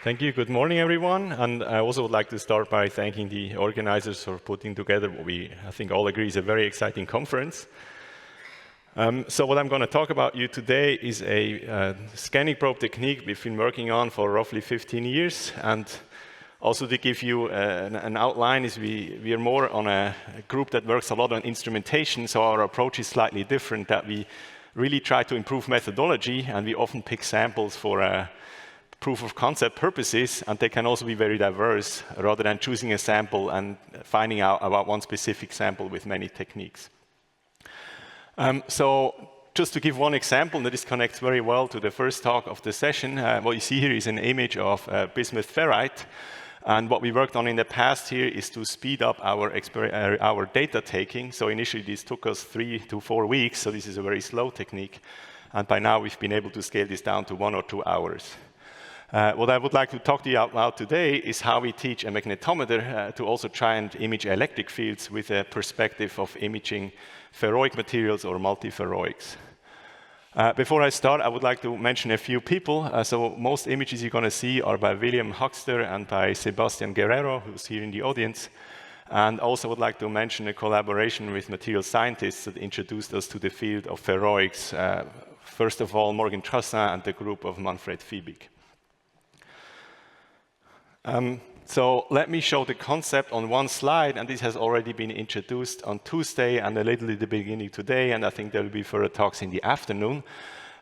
Thank you. Good morning, everyone. And I also would like to start by thanking the organizers for putting together what we, I think, all agree is a very exciting conference. So what I'm going to talk about you today is a scanning probe technique we've been working on for roughly 15 years. And also to give you an outline is we are more on a group that works a lot on instrumentation, so our approach is slightly different, that we really try to improve methodology, and we often pick samples for proof of concept purposes, and they can also be very diverse, rather than choosing a sample and finding out about one specific sample with many techniques. So just to give one example, and this connects very well to the first talk of the session, what you see here is an image of bismuth ferrite. And what we worked on in the past here is to speed up our data taking. So initially this took us 3 to 4 weeks, so this is a very slow technique. And by now we've been able to scale this down to 1 or 2 hours. What I would like to talk to you about today is how we teach a magnetometer to also try and image electric fields with a perspective of imaging ferroic materials or multiferroics. Before I start, I would like to mention a few people. So most images you're going to see are by William Huxter and by Sebastian Guerrero, who's here in the audience. And also would like to mention a collaboration with material scientists that introduced us to the field of ferroics. First of all, Morgan Trussin and the group of Manfred Fiebig. So let me show the concept on one slide, and this has already been introduced on Tuesday and a little at the beginning today, and I think there will be further talks in the afternoon.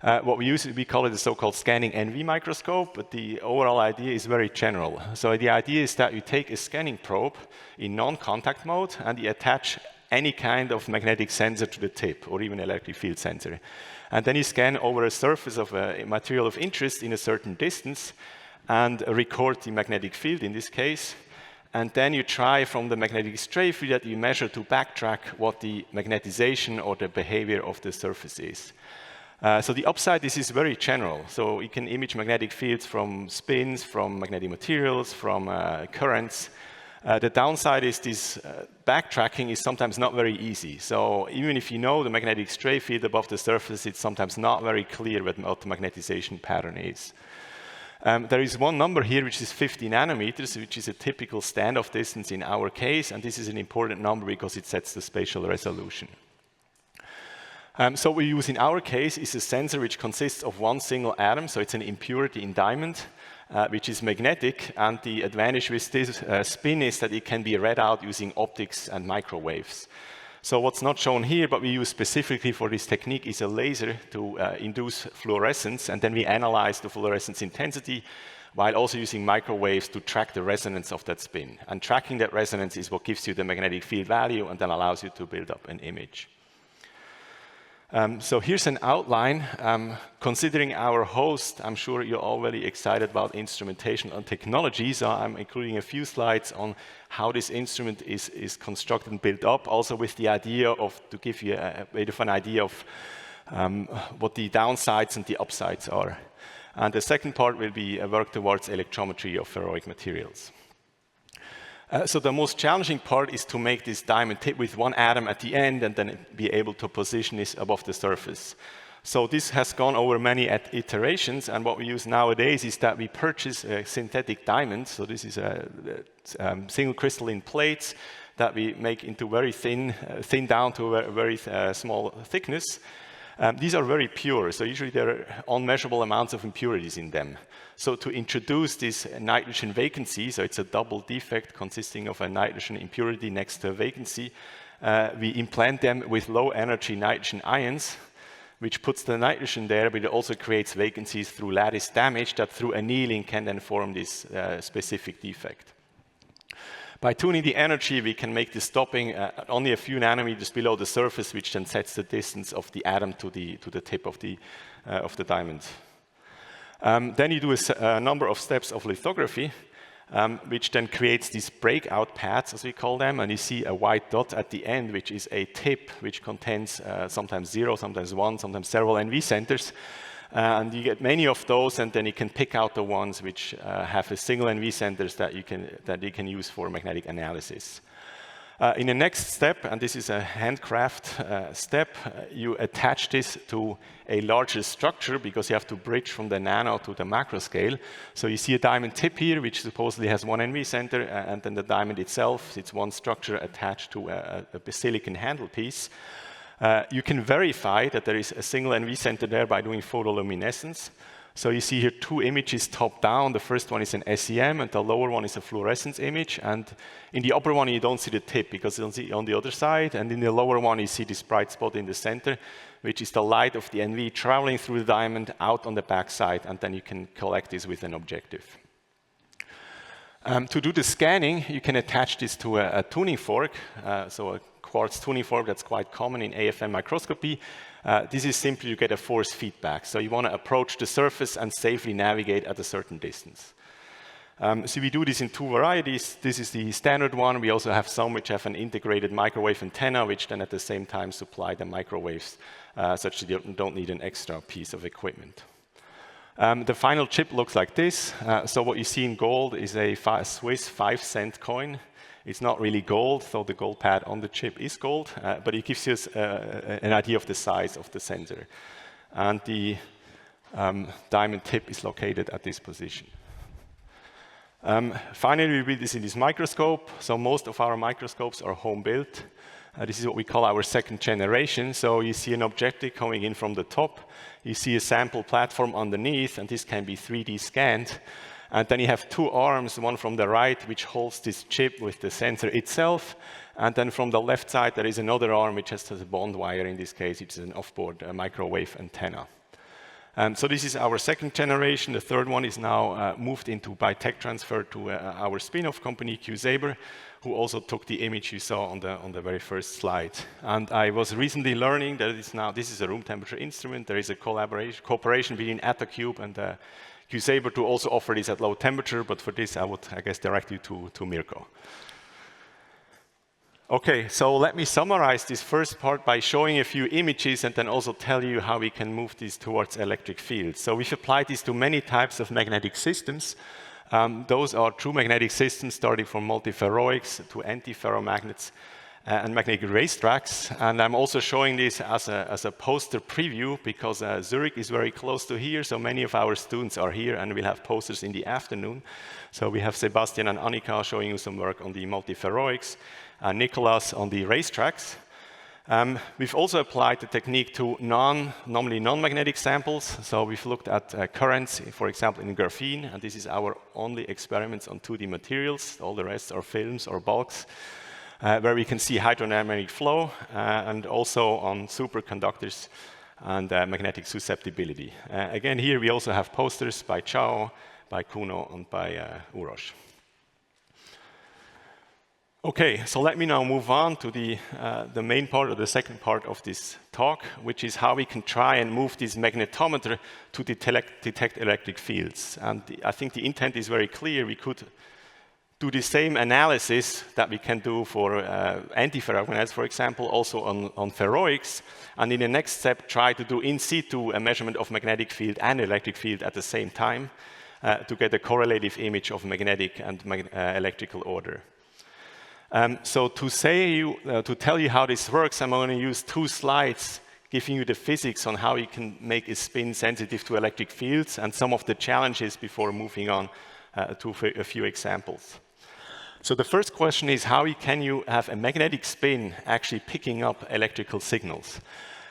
What we call it the so-called scanning NV microscope, but the overall idea is very general. So the idea is that you take a scanning probe in non-contact mode and you attach any kind of magnetic sensor to the tip, or even electric field sensor. And then you scan over a surface of a material of interest in a certain distance, and record the magnetic field in this case. And then you try from the magnetic stray field that you measure to backtrack what the magnetization or the behavior of the surface is. So the upside, this is very general. So you can image magnetic fields from spins, from magnetic materials, from currents. The downside is this backtracking is sometimes not very easy. So even if you know the magnetic stray field above the surface, it's sometimes not very clear what the magnetization pattern is. There is one number here, which is 50 nanometers, which is a typical standoff distance in our case, and this is an important number because it sets the spatial resolution. So what we use in our case is a sensor which consists of one single atom, so it's an impurity in diamond, which is magnetic, and the advantage with this spin is that it can be read out using optics and microwaves. So what's not shown here, but we use specifically for this technique, is a laser to induce fluorescence, and then we analyze the fluorescence intensity while also using microwaves to track the resonance of that spin. And tracking that resonance is what gives you the magnetic field value and then allows you to build up an image. So here's an outline. Considering our host, I'm sure you're all very excited about instrumentation and technology, so I'm including a few slides on how this instrument is constructed and built up, also with the idea of, to give you a bit of an idea of what the downsides and the upsides are. And the second part will be a work towards electrometry of ferroic materials. So the most challenging part is to make this diamond tip with one atom at the end and then be able to position this above the surface. So this has gone over many iterations, and what we use nowadays is that we purchase a synthetic diamond. So this is a single crystalline plates that we make into very thin down to a very small thickness. These are very pure, so usually there are unmeasurable amounts of impurities in them. So to introduce this nitrogen vacancy, so it's a double defect consisting of a nitrogen impurity next to a vacancy, we implant them with low energy nitrogen ions, which puts the nitrogen there, but it also creates vacancies through lattice damage that through annealing can then form this specific defect. By tuning the energy, we can make the stopping at only a few nanometers below the surface, which then sets the distance of the atom to the tip of the diamond. Then you do a number of steps of lithography, which then creates these breakout pads, as we call them, and you see a white dot at the end, which is a tip, which contains sometimes 0, sometimes 1, sometimes several NV centers. And you get many of those, and then you can pick out the ones which have a single NV centers that you can use for magnetic analysis. In the next step, and this is a handcraft step, you attach this to a larger structure because you have to bridge from the nano to the macro scale. So you see a diamond tip here, which supposedly has one NV center, and then the diamond itself, it's one structure attached to a silicon handle piece. You can verify that there is a single NV center there by doing photoluminescence. So you see here two images top down. The first one is an SEM, and the lower one is a fluorescence image. And in the upper one, you don't see the tip because you don't see it on the other side. And in the lower one, you see this bright spot in the center, which is the light of the NV traveling through the diamond out on the back side. And then you can collect this with an objective. To do the scanning, you can attach this to a tuning fork, so a quartz tuning fork that's quite common in AFM microscopy. This is simply you get a force feedback. So you want to approach the surface and safely navigate at a certain distance. So we do this in two varieties. This is the standard one. We also have some which have an integrated microwave antenna, which then at the same time supply the microwaves, such that you don't need an extra piece of equipment. The final chip looks like this. So what you see in gold is a Swiss 5-cent coin. It's not really gold, so the gold pad on the chip is gold, but it gives you an idea of the size of the sensor. And the diamond tip is located at this position. Finally, we build this in this microscope. So most of our microscopes are home-built. This is what we call our second generation. So you see an objective coming in from the top. You see a sample platform underneath, and this can be 3D scanned. And then you have two arms, one from the right, which holds this chip with the sensor itself. And then from the left side, there is another arm, which has a bond wire. In this case, it's an off-board microwave antenna. So this is our second generation. The third one is now moved into by tech transfer to our spin-off company, QSaber, who also took the image you saw on the very first slide. And I was recently learning that this is a room temperature instrument. There is a cooperation between Attacube and QSaber to also offer this at low temperature, but for this I would, I guess, direct you to Mirko. Okay, so let me summarize this first part by showing a few images and then also tell you how we can move this towards electric fields. So we've applied this to many types of magnetic systems. Those are true magnetic systems starting from multiferroics to antiferromagnets and magnetic racetracks. And I'm also showing this as a poster preview because Zurich is very close to here, so many of our students are here and we'll have posters in the afternoon. So we have Sebastian and Annika showing you some work on the multiferroics, Nicolas on the racetracks. We've also applied the technique to normally non-magnetic samples. So we've looked at currents, for example, in graphene, and this is our only experiments on 2D materials. All the rest are films or bulks, where we can see hydrodynamic flow, and also on superconductors and magnetic susceptibility. Again, here we also have posters by Chao, by Kuno, and by Uroš. Okay, so let me now move on to the main part, or the second part of this talk, which is how we can try and move this magnetometer to detect electric fields. And I think the intent is very clear. We could do the same analysis that we can do for antiferromagnets, for example, also on ferroics, and in the next step try to do in situ a measurement of magnetic field and electric field at the same time to get a correlative image of magnetic and electrical order. So to tell you how this works, I'm going to use 2 slides giving you the physics on how you can make a spin sensitive to electric fields and some of the challenges before moving on to a few examples. So the first question is, how can you have a magnetic spin actually picking up electrical signals?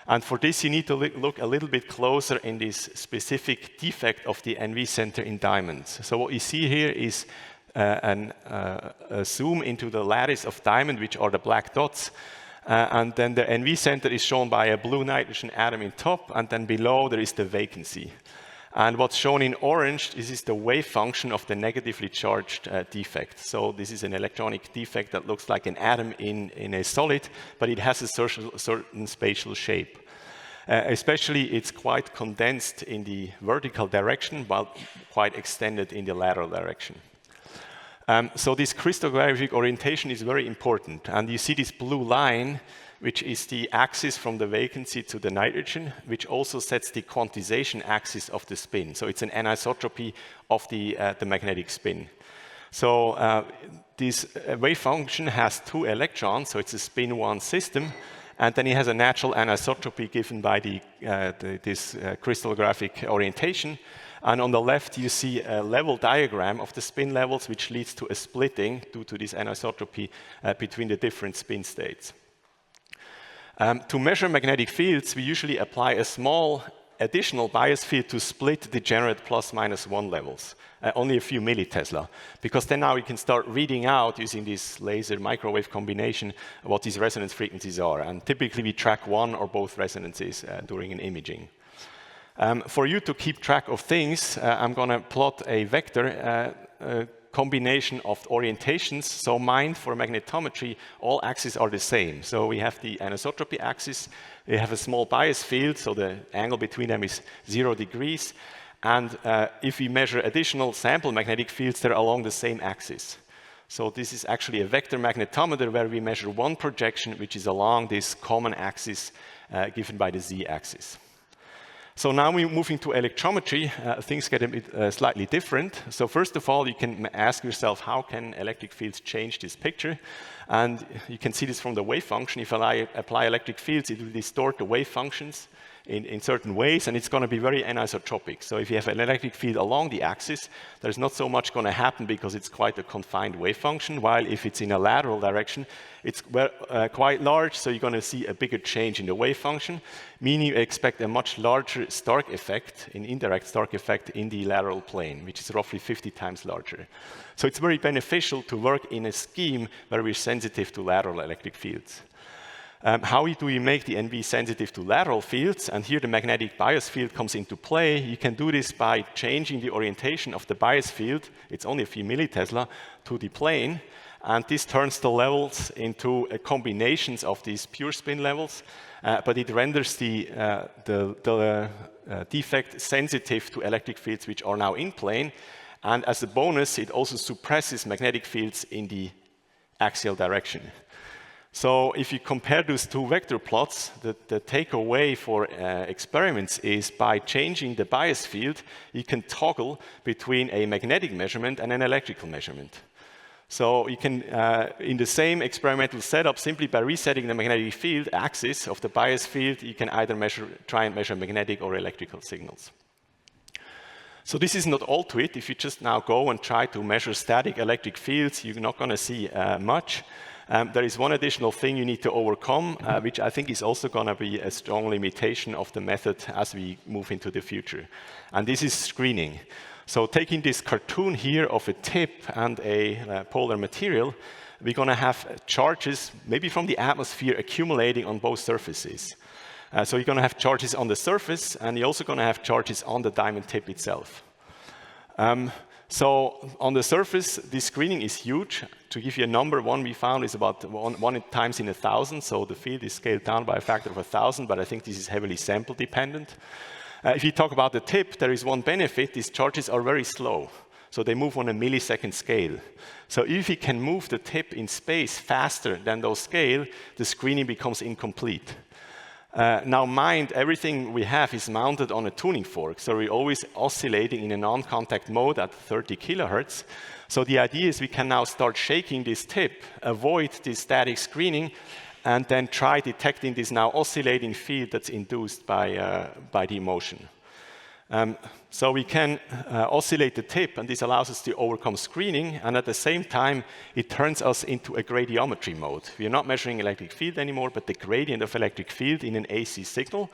And for this, you need to look a little bit closer in this specific defect of the NV center in diamonds. So what you see here is a zoom into the lattice of diamond, which are the black dots. And then the NV center is shown by a blue nitrogen atom in top, and then below there is the vacancy. And what's shown in orange, this is the wave function of the negatively charged defect. So this is an electronic defect that looks like an atom in a solid, but it has a certain spatial shape. Especially, it's quite condensed in the vertical direction, but quite extended in the lateral direction. So this crystallographic orientation is very important. And you see this blue line, which is the axis from the vacancy to the nitrogen, which also sets the quantization axis of the spin. So it's an anisotropy of the magnetic spin. So this wave function has 2 electrons, so it's a spin-1 system, and then it has a natural anisotropy given by this crystallographic orientation. And on the left, you see a level diagram of the spin levels, which leads to a splitting due to this anisotropy between the different spin states. To measure magnetic fields, we usually apply a small additional bias field to split degenerate ±1 levels, only a few millitesla, because then now we can start reading out using this laser microwave combination what these resonance frequencies are. And typically we track one or both resonances during an imaging. For you to keep track of things, I'm going to plot a vector combination of orientations. So mine, for magnetometry, all axes are the same. So we have the anisotropy axis, we have a small bias field, so the angle between them is 0 degrees. And if we measure additional sample magnetic fields, they're along the same axis. So this is actually a vector magnetometer where we measure one projection, which is along this common axis given by the z-axis. So now we're moving to electrometry. Things get a bit slightly different. So first of all, you can ask yourself, how can electric fields change this picture? And you can see this from the wave function. If I apply electric fields, it will distort the wave functions in certain ways, and it's going to be very anisotropic. So if you have an electric field along the axis, there's not so much going to happen because it's quite a confined wave function, while if it's in a lateral direction, it's quite large, so you're going to see a bigger change in the wave function, meaning you expect a much larger Stark effect, an indirect Stark effect in the lateral plane, which is roughly 50 times larger. So it's very beneficial to work in a scheme where we're sensitive to lateral electric fields. How do we make the NV sensitive to lateral fields? And here the magnetic bias field comes into play. You can do this by changing the orientation of the bias field. It's only a few millitesla to the plane. And this turns the levels into combinations of these pure spin levels. But it renders the defect sensitive to electric fields which are now in plane. And as a bonus, it also suppresses magnetic fields in the axial direction. So if you compare those two vector plots, the takeaway for experiments is by changing the bias field, you can toggle between a magnetic measurement and an electrical measurement. So you can, in the same experimental setup, simply by resetting the magnetic field axis of the bias field, you can either try and measure magnetic or electrical signals. So this is not all to it. If you just now go and try to measure static electric fields, you're not going to see much. There is one additional thing you need to overcome, which I think is also going to be a strong limitation of the method as we move into the future. And this is screening. So taking this cartoon here of a tip and a polar material, we're going to have charges, maybe from the atmosphere, accumulating on both surfaces. So you're going to have charges on the surface, and you're also going to have charges on the diamond tip itself. So on the surface, this screening is huge. To give you a number, one we found is about one times in 1,000, so the field is scaled down by a factor of 1,000, but I think this is heavily sample dependent. If you talk about the tip, there is one benefit. These charges are very slow, so they move on a millisecond scale. So if you can move the tip in space faster than those scale, the screening becomes incomplete. Now mind, everything we have is mounted on a tuning fork, so we're always oscillating in a non-contact mode at 30 kilohertz. So the idea is we can now start shaking this tip, avoid this static screening, and then try detecting this now oscillating field that's induced by the motion. So we can oscillate the tip, and this allows us to overcome screening, and at the same time, it turns us into a gradiometry mode. We are not measuring electric field anymore, but the gradient of electric field in an AC signal.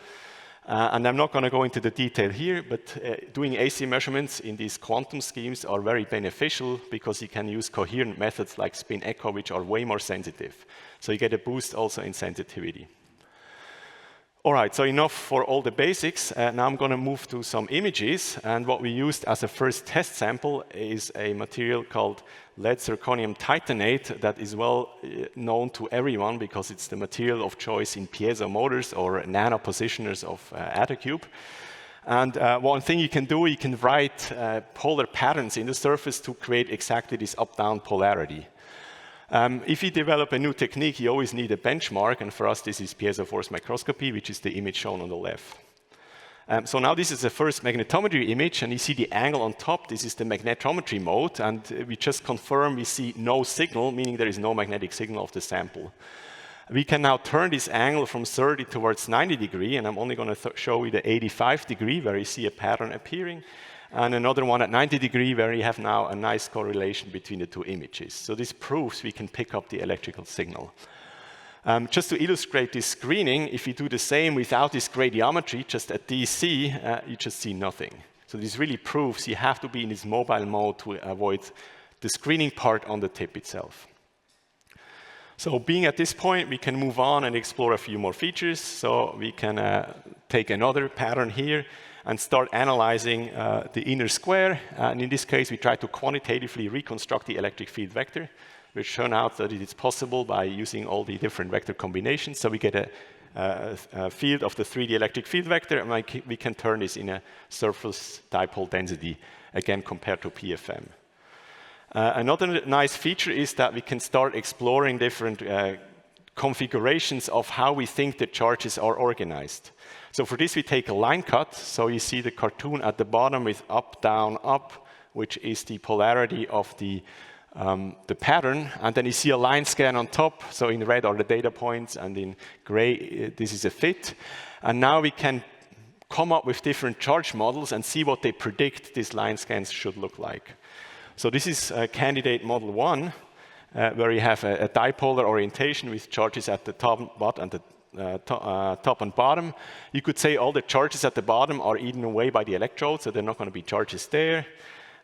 And I'm not going to go into the detail here, but doing AC measurements in these quantum schemes are very beneficial because you can use coherent methods like spin echo, which are way more sensitive. So you get a boost also in sensitivity. All right, so enough for all the basics. Now I'm going to move to some images. And what we used as a first test sample is a material called lead zirconium titanate that is well known to everyone because it's the material of choice in piezo motors or nano positioners of Attacube. And one thing you can do, you can write polar patterns in the surface to create exactly this up-down polarity. If you develop a new technique, you always need a benchmark, and for us this is piezo force microscopy, which is the image shown on the left. So now this is the first magnetometry image, and you see the angle on top. This is the magnetometry mode, and we just confirm we see no signal, meaning there is no magnetic signal of the sample. We can now turn this angle from 30 towards 90 degrees, and I'm only going to show you the 85 degree where you see a pattern appearing, and another one at 90 degrees where you have now a nice correlation between the two images. So this proves we can pick up the electrical signal. Just to illustrate this screening, if you do the same without this gradiometry, just at DC, you just see nothing. So this really proves you have to be in this mobile mode to avoid the screening part on the tip itself. So being at this point, we can move on and explore a few more features. So we can take another pattern here and start analyzing the inner square. And in this case, we try to quantitatively reconstruct the electric field vector, which turned out that it is possible by using all the different vector combinations. So we get a field of the 3D electric field vector, and we can turn this in a surface dipole density, again, compared to PFM. Another nice feature is that we can start exploring different configurations of how we think the charges are organized. So for this, we take a line cut. So you see the cartoon at the bottom with up, down, up, which is the polarity of the pattern. And then you see a line scan on top. So in red are the data points, and in gray, this is a fit. And now we can come up with different charge models and see what they predict these line scans should look like. So this is candidate model 1, where you have a dipolar orientation with charges at the top, top and bottom. You could say all the charges at the bottom are eaten away by the electrodes, so there are not going to be charges there.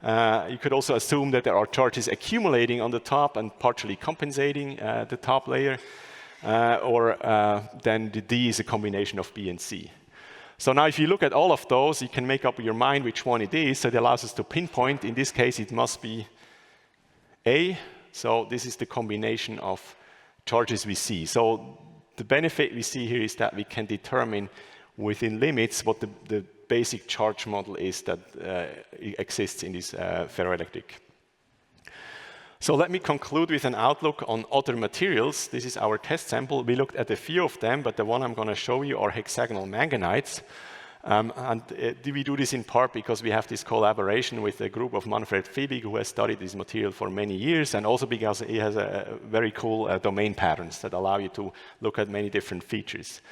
You could also assume that there are charges accumulating on the top and partially compensating the top layer, or then the D is a combination of B and C. So now if you look at all of those, you can make up your mind which one it is. So it allows us to pinpoint. In this case, it must be A. So this is the combination of charges we see. So the benefit we see here is that we can determine within limits what the basic charge model is that exists in this ferroelectric. So let me conclude with an outlook on other materials. This is our test sample. We looked at a few of them, but the one I'm going to show you are hexagonal manganites. We do this in part because we have this collaboration with a group of Manfred Fiebig, who has studied this material for many years, and also because it has a very cool domain patterns that allow you to look at many different features.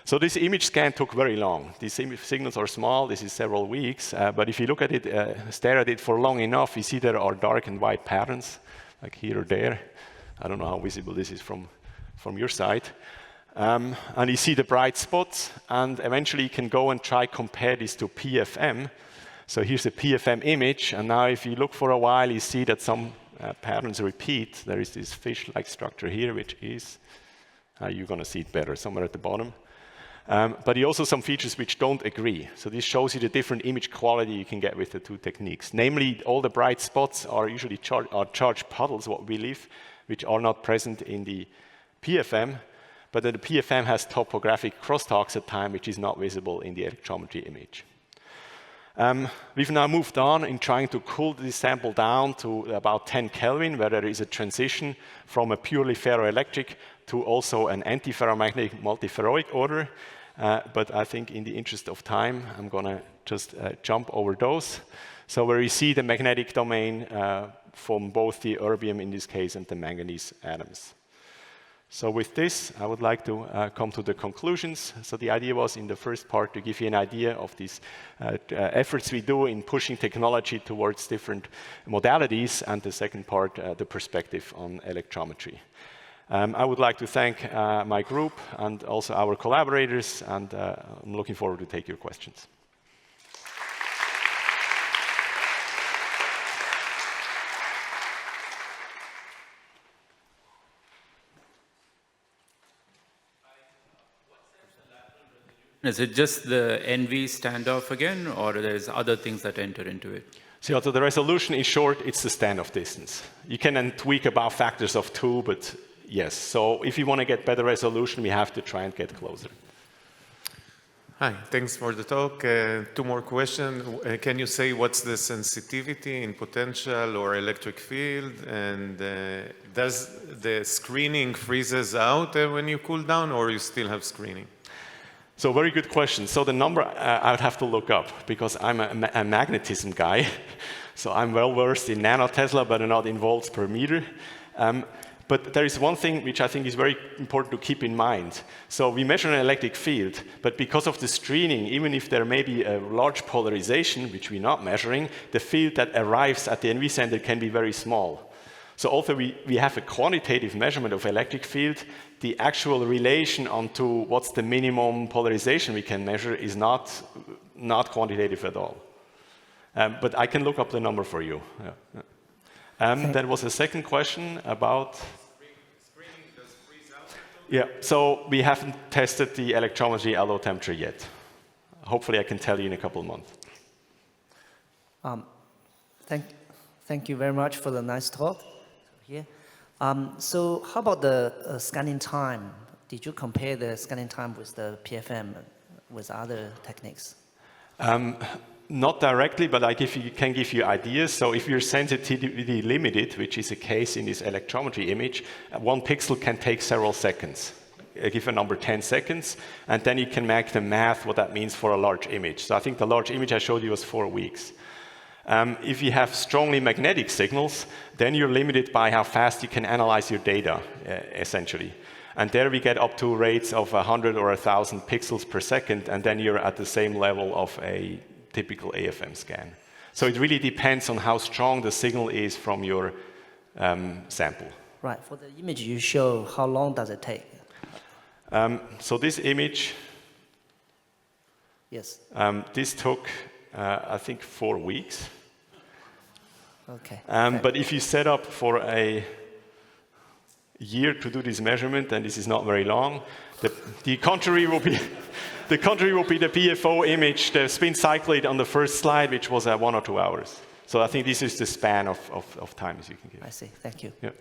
So this image scan took very long. These signals are small. This is several weeks. But if you look at it, stare at it for long enough, you see there are dark and white patterns, like here or there. I don't know how visible this is from your side. And you see the bright spots. And eventually, you can go and try compare this to PFM. So here's a PFM image. And now if you look for a while, you see that some patterns repeat. There is this fish-like structure here, which is, you're going to see it better, somewhere at the bottom. But you also some features which don't agree. So this shows you the different image quality you can get with the two techniques. Namely, all the bright spots are usually charged puddles, what we believe, which are not present in the PFM. But then the PFM has topographic crosstalks at time, which is not visible in the electrometry image. We've now moved on in trying to cool this sample down to about 10 Kelvin, where there is a transition from a purely ferroelectric to also an antiferromagnetic multiferroic order. But I think in the interest of time, I'm going to just jump over those. So where you see the magnetic domain from both the erbium, in this case, and the manganese atoms. So with this, I would like to come to the conclusions. So the idea was in the first part to give you an idea of these efforts we do in pushing technology towards different modalities, and the second part, the perspective on electrometry. I would like to thank my group and also our collaborators, and I'm looking forward to take your questions. Is it just the NV standoff again, or there's other things that enter into it? So the resolution, in short, it's the standoff distance. You can then tweak about factors of 2, but yes. So if you want to get better resolution, we have to try and get closer. Hi, thanks for the talk. 2 more questions. Can you say what's the sensitivity in potential or electric field? And does the screening freezes out when you cool down, or you still have screening? So very good question. So the number I would have to look up because I'm a magnetism guy. So I'm well versed in nanotesla, but not in volts per meter. But there is one thing which I think is very important to keep in mind. So we measure an electric field, but because of the screening, even if there may be a large polarization, which we're not measuring, the field that arrives at the NV center can be very small. So although we have a quantitative measurement of electric field, the actual relation onto what's the minimum polarization we can measure is not quantitative at all. But I can look up the number for you. Yeah. There was a second question about... Screening does freeze out? Yeah, so we haven't tested the electrometry at low temperature yet. Hopefully I can tell you in a couple of months. Thank you very much for the nice talk here. So how about the scanning time? Did you compare the scanning time with the PFM with other techniques? Not directly, but I can give you ideas. So if you're sensitivity limited, which is a case in this electrometry image, 1 pixel can take several seconds. I give a number 10 seconds, and then you can make the math what that means for a large image. So I think the large image I showed you was 4 weeks. If you have strongly magnetic signals, then you're limited by how fast you can analyze your data, essentially. And there we get up to rates of 100 or 1,000 pixels per second, and then you're at the same level of a typical AFM scan. So it really depends on how strong the signal is from your sample. Right. For the image you show, how long does it take? So this image, Yes. this took, I think, 4 weeks. Okay. But if you set up for a year to do this measurement, and this is not very long, the contrary will be the PFO image, the spin cyclid on the first slide, which was 1 or 2 hours. So I think this is the span of time as you can give. I see. Thank you. Yeah.